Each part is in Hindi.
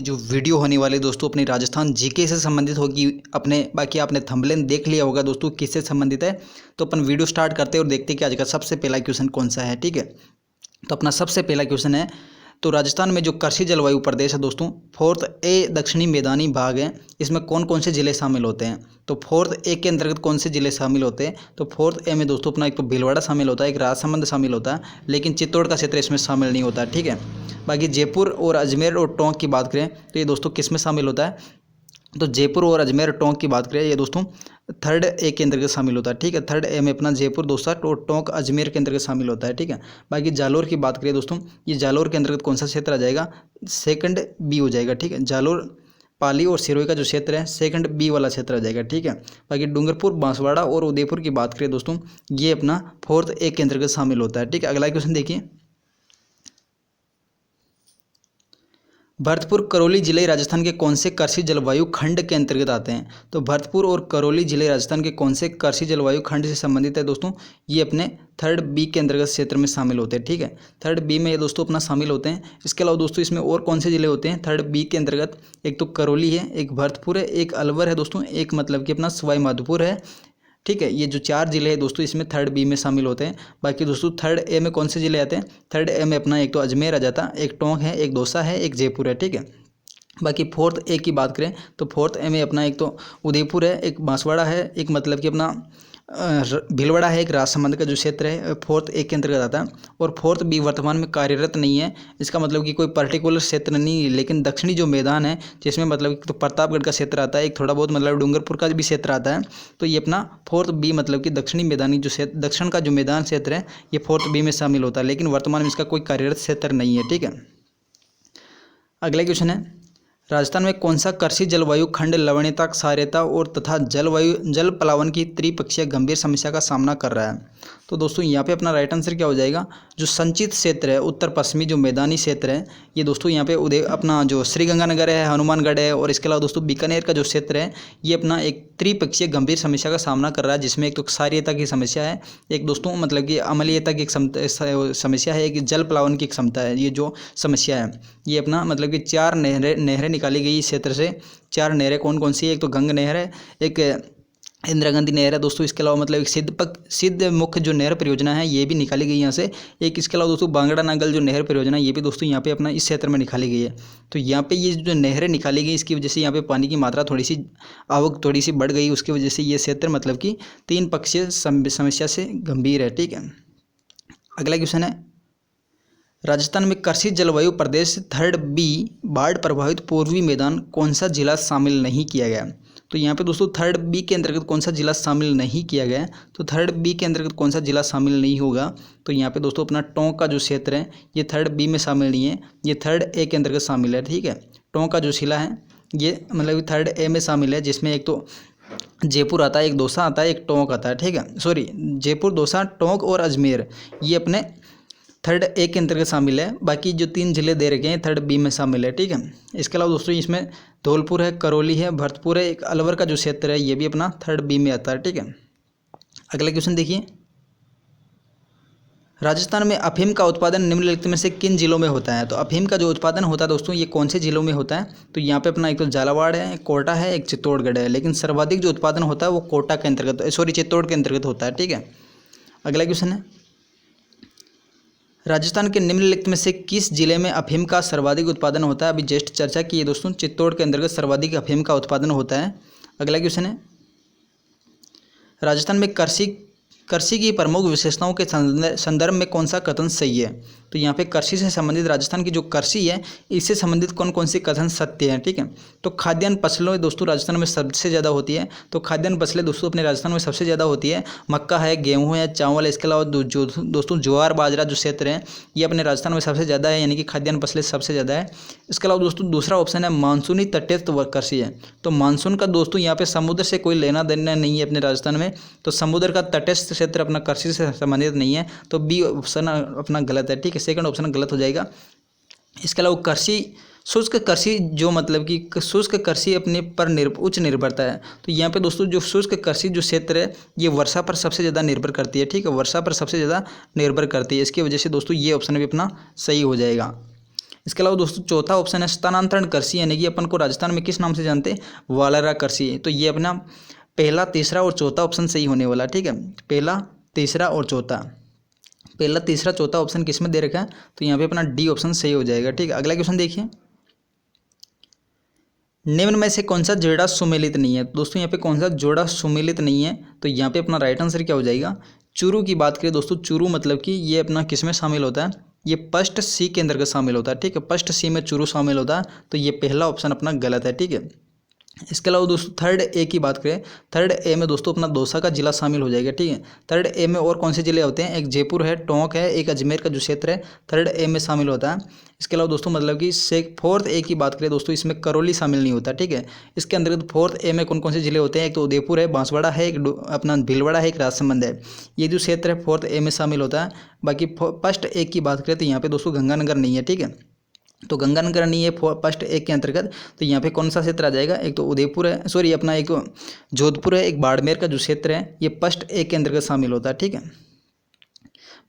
जो वीडियो होने वाली दोस्तों अपनी राजस्थान जीके से संबंधित होगी। बाकी आपने थंबनेल देख लिया होगा दोस्तों किससे संबंधित है। तो अपन वीडियो स्टार्ट करते हैं और देखते हैं कि आज का सबसे पहला क्वेश्चन कौन सा है। ठीक है, तो अपना सबसे पहला क्वेश्चन है, तो राजस्थान में जो कृषि जलवायु प्रदेश है दोस्तों, फोर्थ ए दक्षिणी मैदानी भाग है, इसमें कौन कौन से जिले शामिल होते हैं। तो फोर्थ ए के अंतर्गत कौन से जिले शामिल होते हैं। तो फोर्थ ए में दोस्तों अपना एक तो भीलवाड़ा शामिल होता है, एक राजसमंद शामिल होता है, लेकिन चित्तौड़ का क्षेत्र इसमें शामिल नहीं होता। ठीक है, बाकी जयपुर और अजमेर और टोंक की बात करें तो ये दोस्तों किस में शामिल होता है। तो जयपुर और अजमेर टोंक की बात करें ये दोस्तों थर्ड ए के अंतर्गत शामिल होता है। ठीक है, थर्ड ए में अपना जयपुर दोस्तों और टोंक अजमेर के अंतर्गत शामिल होता है। ठीक है, बाकी जालोर की बात करें दोस्तों, ये जालोर के अंतर्गत कौन सा क्षेत्र आ जाएगा, सेकंड बी हो जाएगा। ठीक है, जालोर पाली और सिरोही का जो क्षेत्र है सेकंड बी वाला क्षेत्र आ जाएगा। ठीक है, बाकी डूंगरपुर बांसवाड़ा और उदयपुर की बात करें दोस्तों, ये अपना फोर्थ ए के अंतर्गत शामिल होता है। ठीक है, अगला क्वेश्चन देखिए, भरतपुर करौली जिले राजस्थान के कौन से कृषि जलवायु खंड के अंतर्गत आते हैं। तो भरतपुर और करौली जिले राजस्थान के कौन से कृषि जलवायु खंड से संबंधित है दोस्तों, ये अपने थर्ड बी के अंतर्गत क्षेत्र में शामिल होते हैं। ठीक है, थर्ड बी में ये दोस्तों अपना शामिल होते हैं। इसके अलावा दोस्तों इसमें और कौन से जिले होते हैं थर्ड बी के अंतर्गत, एक तो करौली है, एक भरतपुर है, एक अलवर है दोस्तों, एक मतलब कि अपना सवाई माधोपुर है। ठीक है, ये जो 4 जिले हैं दोस्तों इसमें थर्ड बी में शामिल होते हैं। बाकी दोस्तों थर्ड ए में कौन से जिले आते हैं, थर्ड ए में अपना एक तो अजमेर आ जाता है, एक टोंक है, एक दौसा है, एक जयपुर है। ठीक है, बाकी फोर्थ ए की बात करें तो फोर्थ ए में अपना एक तो उदयपुर है, एक बांसवाड़ा है, एक मतलब कि अपना भीलवाड़ा है, एक राजसमंद का जो क्षेत्र है फोर्थ ए के अंतर्गत आता है। और फोर्थ बी वर्तमान में कार्यरत नहीं है, इसका मतलब कि कोई पर्टिकुलर क्षेत्र नहीं है, लेकिन दक्षिणी जो मैदान है जिसमें मतलब कि तो प्रतापगढ़ का क्षेत्र आता है, एक थोड़ा बहुत मतलब डूंगरपुर का भी क्षेत्र आता है। तो ये अपना फोर्थ बी मतलब कि दक्षिणी मैदानी जो क्षेत्र, दक्षिण का जो मैदान क्षेत्र है ये फोर्थ बी में शामिल होता है, लेकिन वर्तमान में इसका कोई कार्यरत क्षेत्र नहीं है। ठीक है, अगला क्वेश्चन है, राजस्थान में कौन सा कृषि जलवायु खंड लवणीयता, क्षारीयता और तथा जल प्लावन की त्रिपक्षीय गंभीर समस्या का सामना कर रहा है। तो दोस्तों यहाँ पे अपना राइट आंसर क्या हो जाएगा, जो संचित क्षेत्र है उत्तर पश्चिमी जो मैदानी क्षेत्र है ये दोस्तों यहाँ पे अपना जो श्रीगंगानगर है, हनुमानगढ़ है, और इसके अलावा दोस्तों बीकानेर का जो क्षेत्र है ये अपना एक त्रिपक्षीय गंभीर समस्या का सामना कर रहा है, जिसमें एक तो क्षारीयता की समस्या है, एक दोस्तों मतलब कि अम्लीयता की एक समस्या है, एक जल प्लावन की एक क्षमता है। ये जो समस्या है ये अपना मतलब कि 4 नहरें निकाली गई इस क्षेत्र से। 4 नहरें कौन कौन सी है, एक तो गंग नहर है, एक इंदिरा गांधी नहर है दोस्तों, इसके अलावा मतलब एक सिद्ध मुख्य जो नहर परियोजना है ये भी निकाली गई यहाँ से। एक इसके अलावा दोस्तों बांगड़ा नागल जो नहर परियोजना है ये भी दोस्तों यहाँ पे अपना इस क्षेत्र में निकाली गई है। तो यहाँ पे ये जो नहरें निकाली गई इसकी वजह से यहाँ पे पानी की मात्रा थोड़ी सी आवक थोड़ी सी बढ़ गई, उसकी वजह से ये क्षेत्र मतलब कि 3 पक्षीय समस्या से गंभीर है। ठीक है, अगला क्वेश्चन है, राजस्थान में कृषि जलवायु प्रदेश थर्ड बी बाढ़ प्रभावित पूर्वी मैदान कौन सा जिला शामिल नहीं किया गया। तो यहाँ पे दोस्तों थर्ड बी के अंतर्गत कौन सा जिला शामिल नहीं किया गया है। तो थर्ड बी के अंतर्गत कौन सा जिला शामिल नहीं होगा, तो यहाँ पे दोस्तों अपना टोंक का जो क्षेत्र है ये थर्ड बी में शामिल नहीं है, ये थर्ड ए के अंतर्गत शामिल है। ठीक है, टोंक का जो जिला है ये मतलब थर्ड ए में शामिल है, जिसमें एक तो जयपुर आता है, एक दौसा आता है, एक टोंक आता है। ठीक है, सॉरी जयपुर, दौसा, टोंक और अजमेर ये अपने थर्ड ए के अंतर्गत शामिल है। बाकी जो 3 जिले दे रखे हैं थर्ड बी में शामिल है। ठीक है, इसके अलावा दोस्तों इसमें धौलपुर है, करौली है, भरतपुर है, एक अलवर का जो क्षेत्र है ये भी अपना थर्ड बी में आता है। ठीक है, अगला क्वेश्चन देखिए, राजस्थान में अफीम का उत्पादन निम्नलिखित में से किन जिलों में होता है। तो अफीम का जो उत्पादन होता है दोस्तों ये कौन से जिलों में होता है। तो यहाँ पे अपना एक तो झालावाड़ है, कोटा है, एक चित्तौड़गढ़ है, लेकिन सर्वाधिक जो उत्पादन होता है वो कोटा के अंतर्गत चित्तौड़ के अंतर्गत होता है। ठीक है, अगला क्वेश्चन है, राजस्थान के निम्नलिखित में से किस जिले में अफीम का सर्वाधिक उत्पादन होता है। अभी जस्ट चर्चा की है दोस्तों, चित्तौड़ के अंतर्गत सर्वाधिक अफीम का उत्पादन होता है। अगला क्वेश्चन है, राजस्थान में कृषि की प्रमुख विशेषताओं के संदर्भ में कौन सा कथन सही है। तो यहाँ पे कृषि से संबंधित राजस्थान की जो कृषि है इससे संबंधित कौन कौन से कथन सत्य हैं। ठीक है, तो खाद्यान्न फसलों दोस्तों राजस्थान में सबसे ज़्यादा होती है। तो खाद्यान्न फसलें दोस्तों अपने राजस्थान में सबसे ज़्यादा होती है, मक्का है, गेहूँ है, चावल है, इसके अलावा दोस्तों ज्वार बाजरा जो क्षेत्र है ये अपने राजस्थान में सबसे ज़्यादा है, यानी कि खाद्यान्न फसलें सबसे ज़्यादा है। इसके अलावा दोस्तों दूसरा ऑप्शन है मानसूनी तटस्थ कृषि है। तो मानसून का दोस्तों यहाँ पे समुद्र से कोई लेना देना नहीं है अपने राजस्थान में, तो समुद्र का तटस्थ क्षेत्र अपना कृषि से संबंधित नहीं है, तो बी ऑप्शन अपना गलत है। ठीक है, सेकंड ऑप्शन गलत हो जाएगा। इसके अलावा शुष्क कृषि जो मतलब कि शुष्क कृषि अपने पर उच्च निर्भरता है। तो यहाँ पे दोस्तों जो शुष्क कृषि जो क्षेत्र है ये वर्षा पर सबसे ज़्यादा निर्भर करती है। ठीक है, वर्षा पर सबसे ज़्यादा निर्भर करती है, इसकी वजह से दोस्तों ये ऑप्शन भी अपना सही हो जाएगा। इसके अलावा दोस्तों चौथा ऑप्शन है स्थानांतरण कृषि, यानी कि अपन को राजस्थान में किस नाम से जानते हैं, वालरा कृषि। तो ये अपना पहला, तीसरा और चौथा ऑप्शन सही होने वाला, ठीक है। पहला, तीसरा और चौथा, पहला, तीसरा, चौथा ऑप्शन किस में दे रखा है, तो यहाँ पे अपना डी ऑप्शन सही हो जाएगा, ठीक है। अगला क्वेश्चन देखिए, निम्न में से कौन सा जोड़ा सुमेलित नहीं है। दोस्तों यहाँ पे कौन सा जोड़ा सुमेलित नहीं है, तो यहाँ पे अपना राइट आंसर क्या हो जाएगा, चुरू की बात करें दोस्तों, चुरू मतलब कि ये अपना किस में शामिल होता है, ये फर्स्ट सी के अंतर्गत शामिल होता है, ठीक है। फर्स्ट सी में चुरू शामिल होता है, तो ये पहला ऑप्शन अपना गलत है, ठीक है। इसके अलावा दोस्तों थर्ड ए की बात करें, थर्ड ए में दोस्तों अपना दौसा का जिला शामिल हो जाएगा, ठीक है। थर्ड ए में और कौन से जिले होते हैं, एक जयपुर है, टोंक है, एक अजमेर का जो क्षेत्र है थर्ड ए में शामिल होता है। इसके अलावा दोस्तों मतलब कि फोर्थ ए की बात करें दोस्तों, इसमें करौली शामिल नहीं होता, ठीक है। इसके अंतर्गत फोर्थ ए में कौन कौन से जिले होते हैं, एक तो उदयपुर है, बांसवाड़ा है, एक अपना भीलवाड़ा है, एक राजसमंद है। ये जो क्षेत्र है फोर्थ ए में शामिल होता है। बाकी फर्स्ट ए की बात करें तो यहाँ पे दोस्तों गंगानगर नहीं है, ठीक है। तो गंगानगर नहीं है फर्स्ट एक के अंतर्गत, तो यहाँ पे कौन सा क्षेत्र आ जाएगा, एक तो उदयपुर है, सॉरी अपना एक जोधपुर है, एक बाड़मेर का जो क्षेत्र है ये फर्स्ट एक के अंतर्गत शामिल होता है, ठीक है।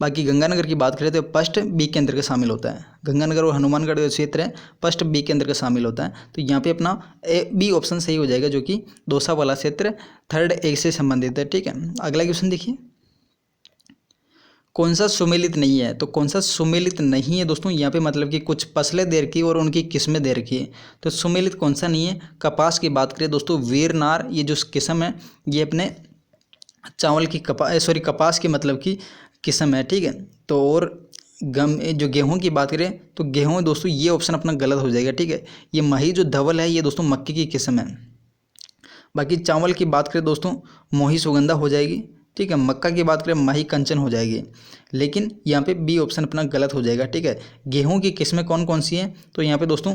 बाकी गंगानगर की बात करें तो फर्स्ट बी के अंतर्गत शामिल होता है। गंगानगर और हनुमानगढ़ का क्षेत्र है फर्स्ट बी के अंतर्गत शामिल होता है। तो यहाँ पे अपना बी ऑप्शन सही हो जाएगा, जो कि दौसा वाला क्षेत्र थर्ड ए से संबंधित है, ठीक है। अगला क्वेश्चन देखिए, कौन सा सुमेलित नहीं है। तो कौन सा सुमेलित नहीं है दोस्तों, यहाँ पे मतलब कि कुछ फसलें दे रखी और उनकी किस्में दे रखी है। तो सुमेलित कौन सा नहीं है, कपास की बात करें दोस्तों, वीरनार ये जो किस्म है ये अपने चावल की कपास की मतलब की किस्म है, ठीक है। तो और जो गेहूं की बात करें तो गेहूं दोस्तों ये ऑप्शन अपना गलत हो जाएगा, ठीक है। ये माही जो धवल है ये दोस्तों मक्के की किस्म है। बाकी चावल की बात करें दोस्तों मोही सुगंधा हो जाएगी, ठीक है। मक्का की बात करें माही कंचन हो जाएगी, लेकिन यहाँ पे बी ऑप्शन अपना गलत हो जाएगा, ठीक है। गेहूं की किस्में कौन कौन सी हैं, तो यहाँ पे दोस्तों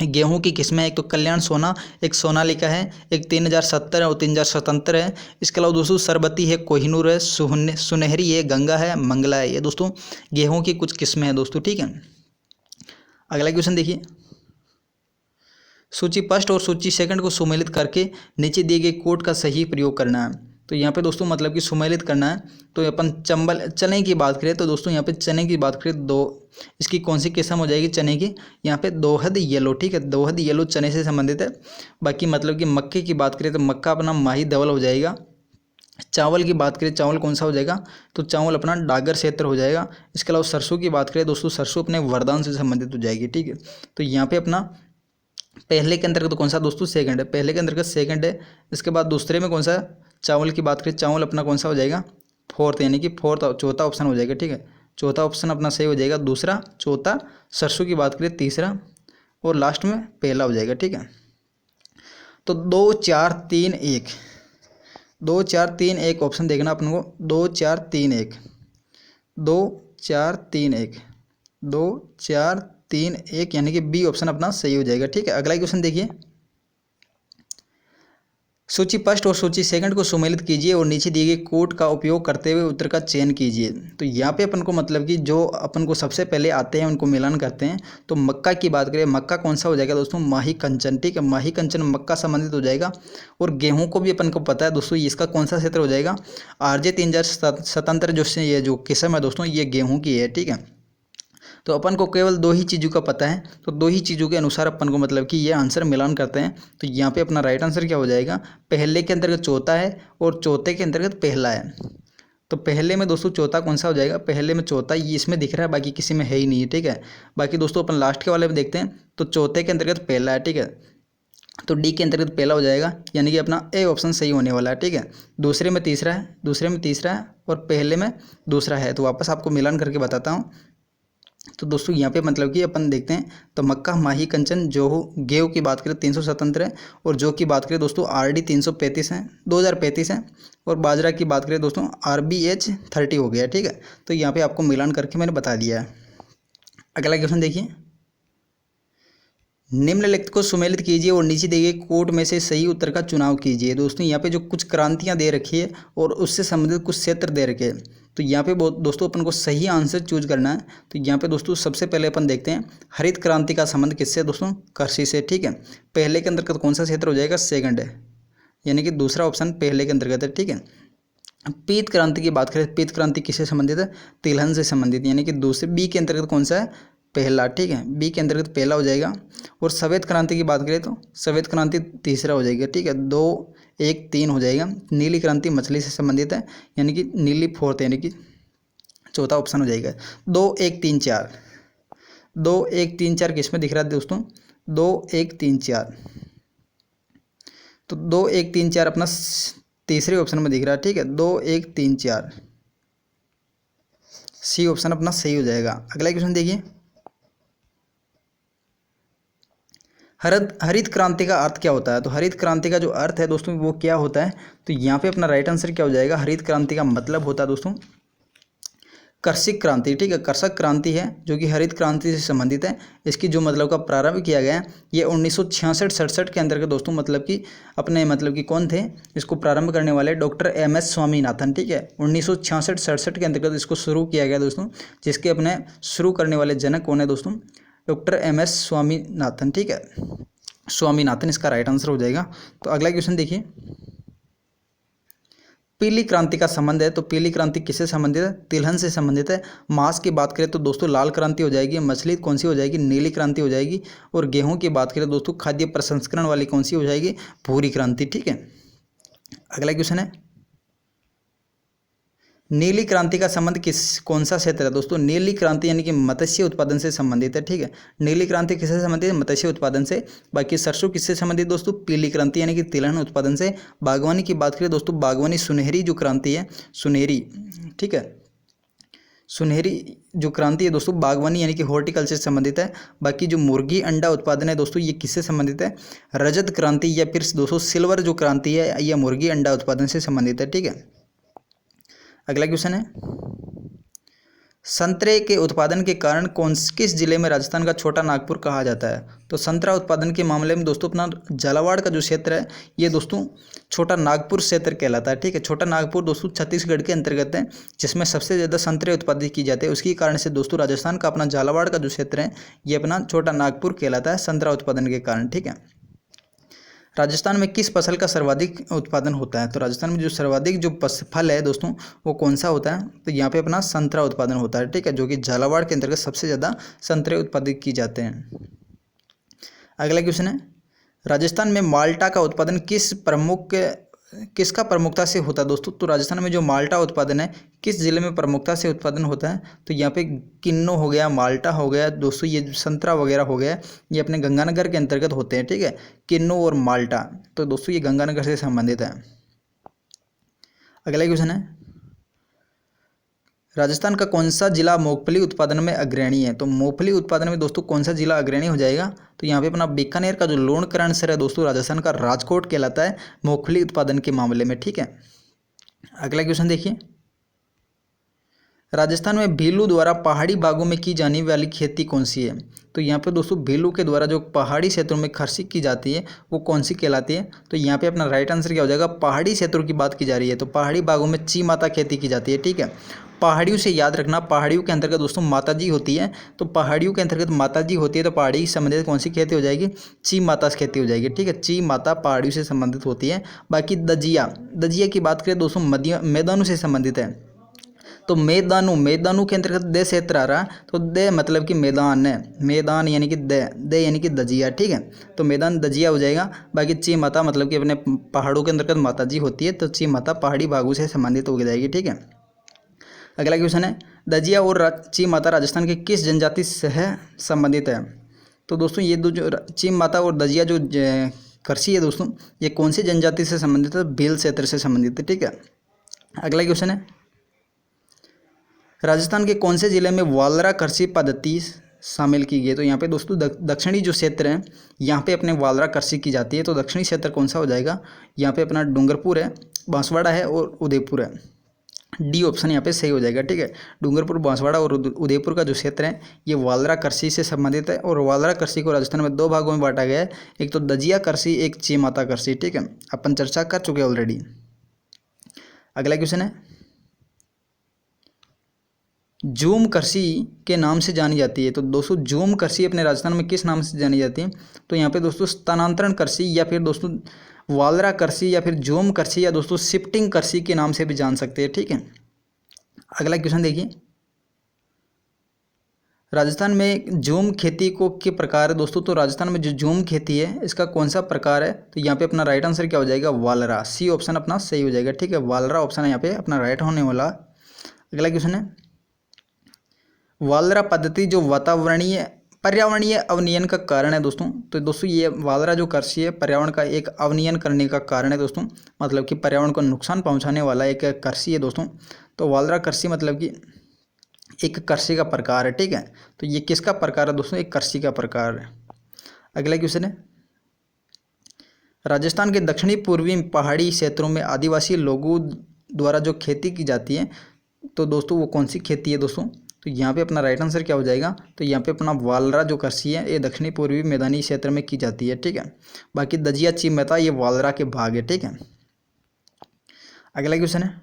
गेहूं की किस्में एक तो कल्याण सोना, एक सोनालिका है, एक 3070 है और 3077 है। इसके अलावा दोस्तों सरबती है, कोहिनूर है, सुनहरी है, गंगा है, मंगला है। ये दोस्तों गेहूं की कुछ किस्में हैं दोस्तों, ठीक है। अगला क्वेश्चन देखिए, सूची फर्स्ट और सूची सेकंड को सुमेलित करके नीचे दिए गए कोड का सही प्रयोग करना है। तो यहाँ पे दोस्तों मतलब कि सुमेलित करना है, तो अपन चने की बात करें तो दोस्तों यहाँ पे चने की बात करें इसकी कौन सी किस्म हो जाएगी चने की, यहाँ पे दोहद येलो, ठीक है। दोहद येलो चने से संबंधित है। बाकी मतलब कि मक्के की बात करें तो मक्का अपना माही धवल हो जाएगा। चावल की बात करें, चावल कौन सा हो जाएगा, तो चावल अपना डागर क्षेत्र हो जाएगा। इसके अलावा सरसों की बात करें दोस्तों, सरसों अपने वरदान से संबंधित हो जाएगी, ठीक है। तो यहाँ पे अपना पहले के अंतर्गत कौन सा दोस्तों, सेकंड है, पहले के अंतर्गत सेकंड है। इसके बाद दूसरे में कौन सा, चावल की बात करें, चावल अपना कौन सा हो जाएगा, फोर्थ, यानी कि फोर्थ चौथा ऑप्शन हो जाएगा, ठीक है। चौथा ऑप्शन अपना सही हो जाएगा, दूसरा, चौथा, सरसों की बात करें तीसरा और लास्ट में पहला हो जाएगा, ठीक है। तो 2 4 3 1, 2 4 3 1 ऑप्शन देखना अपन को, 2 4 3 1, 2 4 3 1, 2 4 3 1, यानी कि बी ऑप्शन अपना सही हो जाएगा, ठीक है। अगला क्वेश्चन देखिए, सूची फर्स्ट और सूची सेकंड को सुमेलित कीजिए और नीचे दिए गए कोड का उपयोग करते हुए उत्तर का चयन कीजिए। तो यहाँ पे अपन को मतलब कि जो अपन को सबसे पहले आते हैं उनको मिलान करते हैं। तो मक्का की बात करें, मक्का कौन सा हो जाएगा दोस्तों, माही कंचन, ठीक है। माही कंचन मक्का संबंधित हो जाएगा। और गेहूं को भी अपन को पता है दोस्तों, इसका कौन सा क्षेत्र हो जाएगा, RJ 3077 जो ये जो किस्म है दोस्तों ये गेहूँ की है, ठीक है। तो अपन को केवल 2 ही चीज़ों का पता है, तो 2 ही चीज़ों के अनुसार अपन को मतलब कि ये आंसर मिलान करते हैं। तो यहाँ पे अपना राइट आंसर क्या हो जाएगा, पहले के अंतर्गत चौथा है और चौथे के अंतर्गत पहला है। तो पहले में दोस्तों चौथा कौन सा हो जाएगा, पहले में चौथा ये इसमें दिख रहा है, बाकी किसी में है ही नहीं है, ठीक है। बाकी दोस्तों अपन लास्ट के वाले में देखते हैं, तो चौथे के अंतर्गत पहला है, ठीक है। तो डी के अंतर्गत पहला हो जाएगा, यानी कि अपना ए ऑप्शन सही होने वाला है, ठीक है। दूसरे में तीसरा है, दूसरे में तीसरा है और पहले में दूसरा है। तो वापस आपको मिलान करके बताता हूँ। तो दोस्तों यहाँ पे मतलब कि अपन देखते हैं, तो मक्का, माही कंचन, गेहूं की बात करें 377 है और जो की बात करें दोस्तों RD 335 है, 2035 है। और बाजरा की बात करें दोस्तों RBH 30 हो गया, ठीक है। तो यहाँ पे आपको मिलान करके मैंने बता दिया है। अगला क्वेश्चन देखिए, निम्नलिखित को सुमेलित कीजिए और नीचे दिए गए कोड में से सही उत्तर का चुनाव कीजिए। दोस्तों यहाँ पे जो कुछ क्रांतियाँ दे रखी है और उससे संबंधित कुछ क्षेत्र दे रखे हैं, तो यहाँ पे दोस्तों अपन को सही आंसर चूज करना है। तो यहाँ पे दोस्तों सबसे पहले अपन देखते हैं, हरित क्रांति का संबंध किससे दोस्तों, कृषि से, ठीक है। पहले के अंतर्गत कौन सा क्षेत्र हो जाएगा, सेकंड है, यानी कि दूसरा ऑप्शन पहले के अंतर्गत है, ठीक है। पीत क्रांति की बात करें, पीत क्रांति किससे संबंधित है, तिलहन से संबंधित, यानी कि दूसरे बी के अंतर्गत कौन सा है, पहला, ठीक है, बी के अंतर्गत पहला हो जाएगा। और सफ़ेद क्रांति की बात करें तो सफ़ेद क्रांति तीसरा हो जाएगा, ठीक है, 2 1 3 हो जाएगा। नीली क्रांति मछली से संबंधित है, यानी कि नीली फोर्थ, यानी कि चौथा ऑप्शन हो जाएगा। 2 1 3 4, 2 1 3 4 किस में दिख रहा है दोस्तों? 2 1 3 4, तो 2 1 3 4 अपना तीसरे ऑप्शन में दिख रहा है, ठीक है, 2 1 3 4, सी ऑप्शन अपना सही हो जाएगा। अगला क्वेश्चन देखिए, हरित क्रांति का अर्थ क्या होता है? तो हरित क्रांति का जो अर्थ है दोस्तों वो क्या होता है? तो यहाँ पे अपना राइट आंसर क्या हो जाएगा? हरित क्रांति का मतलब होता है दोस्तों कर्षक क्रांति, ठीक है, कर्षक क्रांति है जो कि हरित क्रांति से संबंधित है। इसकी जो मतलब का प्रारंभ किया गया है ये 1966-67 के अंतर्गत दोस्तों, मतलब कि अपने मतलब कि कौन थे इसको प्रारंभ करने वाले? डॉक्टर MS स्वामीनाथन, ठीक है, 1966-67 के अंतर्गत इसको शुरू किया गया दोस्तों, जिसके अपने शुरू करने वाले जनक कौन है दोस्तों? डॉक्टर MS स्वामीनाथन, ठीक है, स्वामीनाथन इसका राइट आंसर हो जाएगा। तो अगला क्वेश्चन देखिए, पीली क्रांति का संबंध है, तो पीली क्रांति किससे संबंधित है? तिलहन से संबंधित है। मांस की बात करें तो दोस्तों लाल क्रांति हो जाएगी। मछली कौन सी हो जाएगी? नीली क्रांति हो जाएगी। और गेहूं की बात करें दोस्तों खाद्य प्रसंस्करण वाली कौन सी हो जाएगी? भूरी क्रांति, ठीक है। अगला क्वेश्चन है, नीली क्रांति का संबंध कौन सा क्षेत्र है दोस्तों? नीली क्रांति यानी कि मत्स्य उत्पादन से संबंधित है, ठीक है। नीली क्रांति किससे संबंधित है? मत्स्य उत्पादन से। बाकी सरसों किससे संबंधित दोस्तों? पीली क्रांति यानी कि तिलहन उत्पादन से। बागवानी की बात करें दोस्तों, बागवानी सुनहरी जो क्रांति है, सुनहरी, ठीक है, सुनहरी जो क्रांति है दोस्तों बागवानी यानी कि हॉर्टिकल्चर से संबंधित है। बाकी जो मुर्गी अंडा उत्पादन है दोस्तों ये किससे संबंधित है? रजत क्रांति या फिर दोस्तों सिल्वर जो क्रांति है यह मुर्गी अंडा उत्पादन से संबंधित है, ठीक है। अगला क्वेश्चन है, संतरे के उत्पादन के कारण किस जिले में राजस्थान का छोटा नागपुर कहा जाता है? तो संतरा उत्पादन के मामले में दोस्तों अपना झालावाड़ का जो क्षेत्र है ये दोस्तों छोटा नागपुर क्षेत्र कहलाता है, ठीक है। छोटा नागपुर दोस्तों छत्तीसगढ़ के अंतर्गत है, जिसमें सबसे ज़्यादा संतरे उत्पादित की जाते हैं। उसके कारण से दोस्तों राजस्थान का अपना झालावाड़ का जो क्षेत्र है ये अपना छोटा नागपुर कहलाता है संतरा उत्पादन के कारण, ठीक है। राजस्थान में किस फसल का सर्वाधिक उत्पादन होता है? तो राजस्थान में जो सर्वाधिक जो फल है दोस्तों वो कौन सा होता है? तो यहाँ पे अपना संतरा उत्पादन होता है, ठीक है, जो कि झालावाड़ के अंतर्गत सबसे ज़्यादा संतरे उत्पादित की जाते हैं। अगला क्वेश्चन है, राजस्थान में माल्टा का उत्पादन किसका प्रमुखता से होता है दोस्तों? तो राजस्थान में जो माल्टा उत्पादन है किस जिले में प्रमुखता से उत्पादन होता है? तो यहाँ पे किन्नौ हो गया, माल्टा हो गया दोस्तों, ये संतरा वगैरह हो गया, ये अपने गंगानगर के अंतर्गत होते हैं, ठीक है, किन्नौ और माल्टा। तो दोस्तों ये गंगानगर से संबंधित है। अगला क्वेश्चन है, राजस्थान का कौन सा जिला मूंगफली उत्पादन में अग्रणी है? तो मूंगफली उत्पादन में दोस्तों कौन सा जिला अग्रणी हो जाएगा? तो यहाँ पे अपना बीकानेर का जो लोणकरण शहर है दोस्तों राजस्थान का राजकोट कहलाता है मूंगफली उत्पादन के मामले में, ठीक है। अगला क्वेश्चन देखिए, राजस्थान में भीलू द्वारा पहाड़ी बागों में की जाने वाली खेती कौन सी है? तो यहाँ पे दोस्तों भीलू के द्वारा जो पहाड़ी क्षेत्रों में कृषि की जाती है वो कौन सी कहलाती है? तो यहाँ पे अपना राइट आंसर क्या हो जाएगा? पहाड़ी क्षेत्रों की बात की जा रही है, तो पहाड़ी बागों में ची माता खेती की जाती है, ठीक है। पहाड़ियों से याद रखना, पहाड़ियों के अंतर्गत दोस्तों माता जी होती है, तो पहाड़ियों के अंतर्गत माता जी होती है, तो पहाड़ी से संबंधित कौन सी खेती हो जाएगी? ची माता से खेती हो जाएगी, ठीक है। ची माता पहाड़ियों से संबंधित होती है। बाकी दजिया की बात करें दोस्तों मैदानों से संबंधित है, तो मैदानों के अंतर्गत दे क्षेत्र आ रहा है, तो दे मतलब कि मैदान है, मैदान यानी कि दे यानी कि दजिया, ठीक है, तो मैदान दजिया हो जाएगा। बाकी ची माता मतलब कि अपने पहाड़ों के अंतर्गत माता जी होती है, तो ची माता पहाड़ी बागों से संबंधित हो जाएगी, ठीक है। अगला क्वेश्चन है, दजिया और ची माता राजस्थान के किस जनजाति से संबंधित है? तो दोस्तों ये दो जो ची माता और दजिया जो कृषि है दोस्तों ये कौन सी जनजाति से संबंधित है? भील क्षेत्र से संबंधित है, ठीक है। अगला क्वेश्चन है, राजस्थान के कौन से जिले में वालरा कृषि पद्धति शामिल की गई है? तो यहाँ पे दोस्तों दक्षिणी जो क्षेत्र है यहाँ पे अपने वालरा कृषि की जाती है, तो दक्षिणी क्षेत्र कौन सा हो जाएगा? यहाँ पे अपना डूंगरपुर है, बांसवाड़ा है और उदयपुर है। डी ऑप्शन यहाँ पे सही हो जाएगा, ठीक है। डूंगरपुर, बांसवाड़ा और उदयपुर का जो क्षेत्र है ये वालरा कृषि से संबंधित है, और वालरा कृषि को राजस्थान में दो भागों में बांटा गया है, एक तो दजिया कृषि, एक ची माता कृषि, ठीक है, अपन चर्चा कर चुके हैं ऑलरेडी। अगला क्वेश्चन है, झूम कृषि के नाम से जानी जाती है, तो दोस्तों झूम कृषि अपने राजस्थान में किस नाम से जानी जाती है? तो यहाँ पे दोस्तों स्थानांतरण कृषि या फिर दोस्तों वालरा कृषि या फिर झूम कृषि या दोस्तों शिफ्टिंग कृषि के नाम से भी जान सकते हैं, ठीक है। अगला क्वेश्चन देखिए, राजस्थान में झूम खेती को के प्रकार है दोस्तों। तो राजस्थान में जो झूम खेती है इसका कौन सा प्रकार है, तो यहाँ पे अपना राइट आंसर क्या हो जाएगा, वालरा। सी ऑप्शन अपना सही हो जाएगा, ठीक है, वालरा ऑप्शन है यहाँ पे अपना राइट होने वाला। अगला क्वेश्चन है, वालरा पद्धति जो पर्यावरणीय अवनयन का कारण है दोस्तों। तो दोस्तों ये वालरा जो कृषि है पर्यावरण का एक अवनयन करने का कारण है दोस्तों, मतलब कि पर्यावरण को नुकसान पहुंचाने वाला एक कृषि है दोस्तों। तो वालरा कृषि मतलब कि एक कृषि का प्रकार है, ठीक है। तो ये किसका प्रकार है दोस्तों, एक कृषि का प्रकार है। अगला क्वेश्चन है, राजस्थान के दक्षिणी पूर्वी पहाड़ी क्षेत्रों में आदिवासी लोगों द्वारा जो खेती की जाती है, तो दोस्तों वो कौन सी खेती है दोस्तों। तो यहाँ पे अपना राइट आंसर क्या हो जाएगा, तो यहाँ पे अपना वालरा जो कृषि है ये दक्षिणी पूर्वी मैदानी क्षेत्र में की जाती है, ठीक है। बाकी दजिया चिमटा ये वालरा के भाग है, ठीक है। अगला क्वेश्चन है,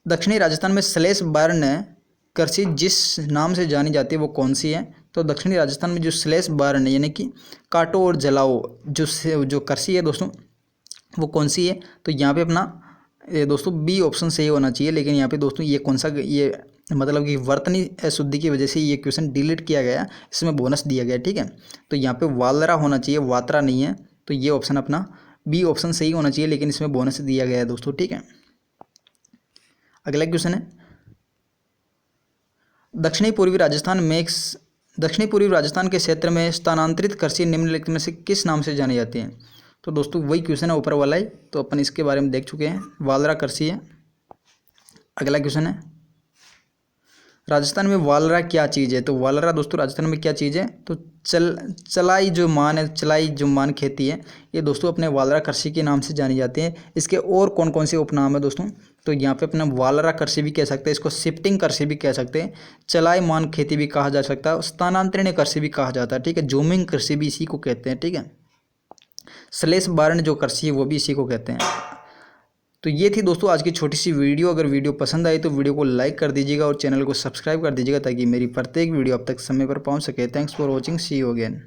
दक्षिणी राजस्थान में स्लेश बर्न कृषि जिस नाम से जानी जाती है वो कौन सी है। तो दक्षिणी राजस्थान में जो स्लेश बर्न यानी कि काटो और जलाओ जो कृषि है दोस्तों वो कौन सी है। तो यहाँ पे अपना ये दोस्तों बी ऑप्शन सही होना चाहिए, लेकिन यहाँ पे दोस्तों ये कौन सा, ये मतलब कि वर्तनी अशुद्धि की वजह से ये क्वेश्चन डिलीट किया गया, इसमें बोनस दिया गया, ठीक है। तो यहाँ पे वालरा होना चाहिए, वात्रा नहीं है। तो ये ऑप्शन अपना बी ऑप्शन सही होना चाहिए, लेकिन इसमें बोनस दिया गया है दोस्तों, ठीक है। अगला क्वेश्चन है, दक्षिणी पूर्वी राजस्थान के क्षेत्र में स्थानांतरित कृषि निम्नलिखित में से किस नाम से जानी जाती है। तो दोस्तों वही क्वेश्चन है ऊपर वाला ही, तो अपन इसके बारे में देख चुके हैं, वालरा कृषि है। अगला क्वेश्चन है, राजस्थान में वालरा क्या चीज़ है। तो वालरा दोस्तों राजस्थान में क्या चीज़ है, तो चलाई जो मान खेती है ये दोस्तों अपने वालरा कृषि के नाम से जानी जाती है। इसके और कौन कौन से उपनाम है दोस्तों, तो यहाँ पे अपना वालरा कृषि भी कह सकते हैं, इसको शिफ्टिंग कृषि भी कह सकते हैं, चलाई मान खेती भी कहा जा सकता है, स्थानांतरण कृषि भी कहा जाता है, ठीक है। जूमिंग कृषि भी इसी को कहते हैं, ठीक है। स्लेश बर्न जो कृषि है वो भी इसी को कहते हैं। तो ये थी दोस्तों आज की छोटी सी वीडियो। अगर वीडियो पसंद आई तो वीडियो को लाइक कर दीजिएगा और चैनल को सब्सक्राइब कर दीजिएगा ताकि मेरी प्रत्येक वीडियो अब तक समय पर पहुंच सके। Thanks for watching, see you again.